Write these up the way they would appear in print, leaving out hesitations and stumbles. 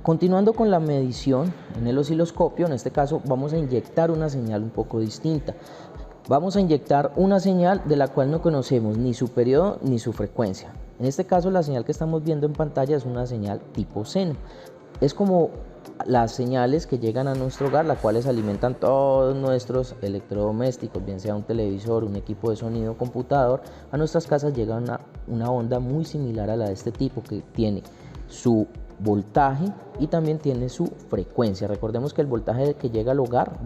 Continuando con la medición en el osciloscopio, en este caso vamos a inyectar una señal un poco distinta. Vamos a inyectar una señal de la cual no conocemos ni su periodo ni su frecuencia. En este caso la señal que estamos viendo en pantalla es una señal tipo seno. Es como las señales que llegan a nuestro hogar, las cuales alimentan todos nuestros electrodomésticos, bien sea un televisor, un equipo de sonido, computador. A nuestras casas llega una onda muy similar a la de este tipo, que tiene su voltaje y también tiene su frecuencia. Recordemos que el voltaje que llega al hogar,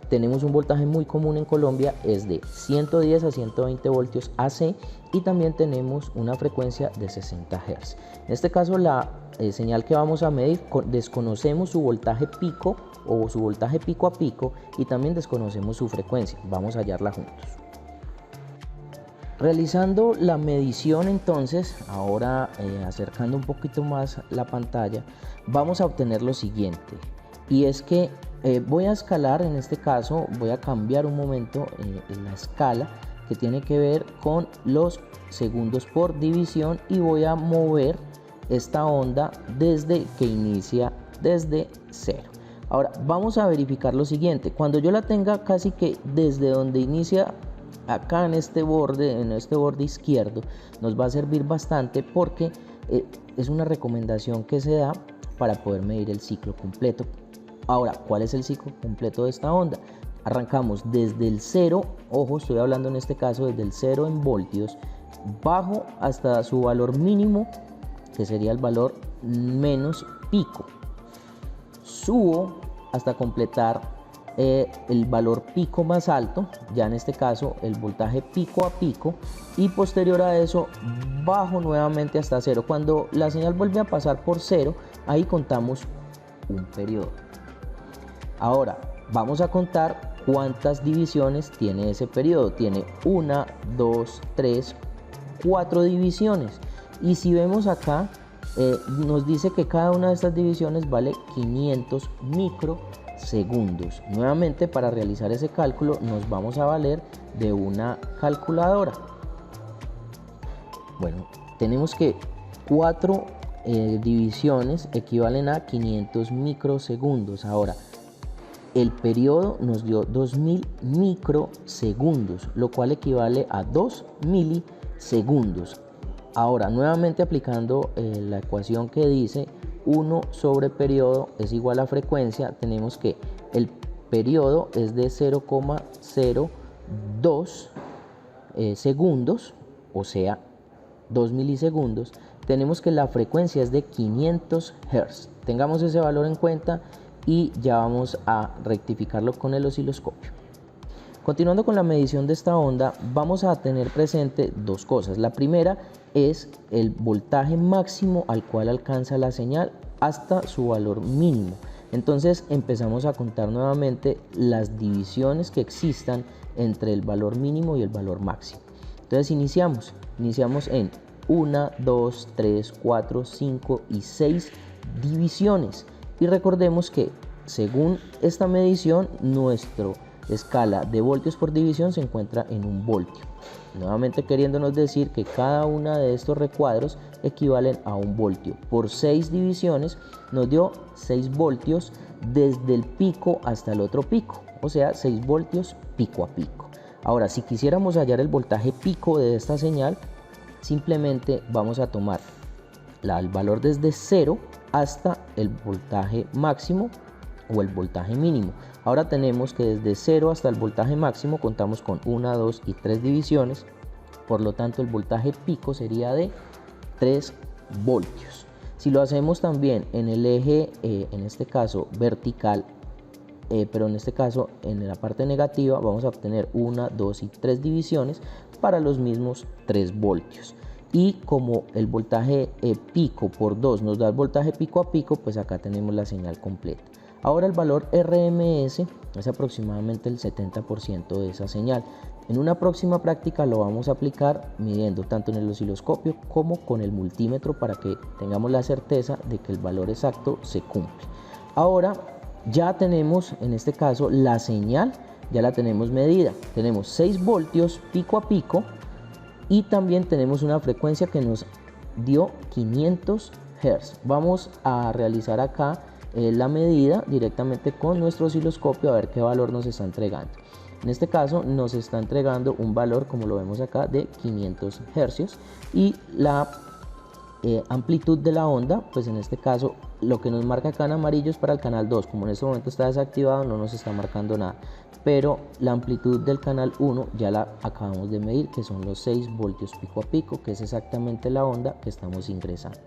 tenemos un voltaje muy común en Colombia, es de 110 a 120 voltios AC, y también tenemos una frecuencia de 60 Hz. En este caso la señal que vamos a medir, desconocemos su voltaje pico o su voltaje pico a pico, y también desconocemos su frecuencia. Vamos a hallarla juntos. Realizando la medición, entonces, ahora acercando un poquito más la pantalla, vamos a obtener lo siguiente, y es que voy a escalar. En este caso voy a cambiar un momento en la escala que tiene que ver con los segundos por división, y voy a mover esta onda desde que inicia desde 0. Ahora vamos a verificar lo siguiente: cuando yo la tenga casi que desde donde inicia, acá en este borde izquierdo, nos va a servir bastante, porque es una recomendación que se da para poder medir el ciclo completo. Ahora, ¿cuál es el ciclo completo de esta onda? Arrancamos desde el 0, ojo, estoy hablando en este caso desde el 0 en voltios, bajo hasta su valor mínimo, que sería el valor menos pico. Subo hasta completar el valor pico más alto, ya en este caso el voltaje pico a pico, y posterior a eso bajo nuevamente hasta 0. Cuando la señal vuelve a pasar por 0, ahí contamos un periodo. Ahora vamos a contar cuántas divisiones tiene ese periodo. Tiene 1, 2, 3, 4 divisiones, y si vemos acá nos dice que cada una de estas divisiones vale 500 microsegundos. Nuevamente, para realizar ese cálculo nos vamos a valer de una calculadora. Bueno, tenemos que 4 divisiones equivalen a 500 microsegundos. Ahora, el periodo nos dio 2000 microsegundos, lo cual equivale a 2 milisegundos. Ahora, nuevamente aplicando la ecuación que dice 1 sobre periodo es igual a frecuencia, tenemos que el periodo es de 0,02 segundos, o sea 2 milisegundos. Tenemos que la frecuencia es de 500 Hz. Tengamos ese valor en cuenta y ya vamos a rectificarlo con el osciloscopio. Continuando con la medición de esta onda, vamos a tener presente dos cosas. La primera es el voltaje máximo al cual alcanza la señal hasta su valor mínimo. Entonces empezamos a contar nuevamente las divisiones que existan entre el valor mínimo y el valor máximo. Entonces iniciamos en 1, 2, 3, 4, 5 y 6 divisiones. Y recordemos que según esta medición, nuestra escala de voltios por división se encuentra en 1 voltio. Nuevamente queriéndonos decir que cada una de estos recuadros equivalen a 1 voltio. Por 6 divisiones nos dio 6 voltios desde el pico hasta el otro pico, o sea 6 voltios pico a pico. Ahora, si quisiéramos hallar el voltaje pico de esta señal, simplemente vamos a tomar el valor desde 0 hasta el voltaje máximo o el voltaje mínimo. Ahora tenemos que desde 0 hasta el voltaje máximo contamos con 1, 2 y 3 divisiones, por lo tanto el voltaje pico sería de 3 voltios. Si lo hacemos también en el eje, en este caso vertical, pero en este caso en la parte negativa, vamos a obtener 1, 2 y 3 divisiones para los mismos 3 voltios. Y como el voltaje pico por 2 nos da el voltaje pico a pico, pues acá tenemos la señal completa. Ahora el valor RMS es aproximadamente el 70% de esa señal. En una próxima práctica lo vamos a aplicar midiendo tanto en el osciloscopio como con el multímetro, para que tengamos la certeza de que el valor exacto se cumple. Ahora ya tenemos, en este caso, la señal, ya la tenemos medida. Tenemos 6 voltios pico a pico y también tenemos una frecuencia que nos dio 500 Hz. Vamos a realizar acá la medida directamente con nuestro osciloscopio a ver qué valor nos está entregando. En este caso nos está entregando un valor, como lo vemos acá, de 500 Hz, y la amplitud de la onda, pues en este caso lo que nos marca acá en amarillo es para el canal 2, como en este momento está desactivado no nos está marcando nada, pero la amplitud del canal 1 ya la acabamos de medir, que son los 6 voltios pico a pico, que es exactamente la onda que estamos ingresando.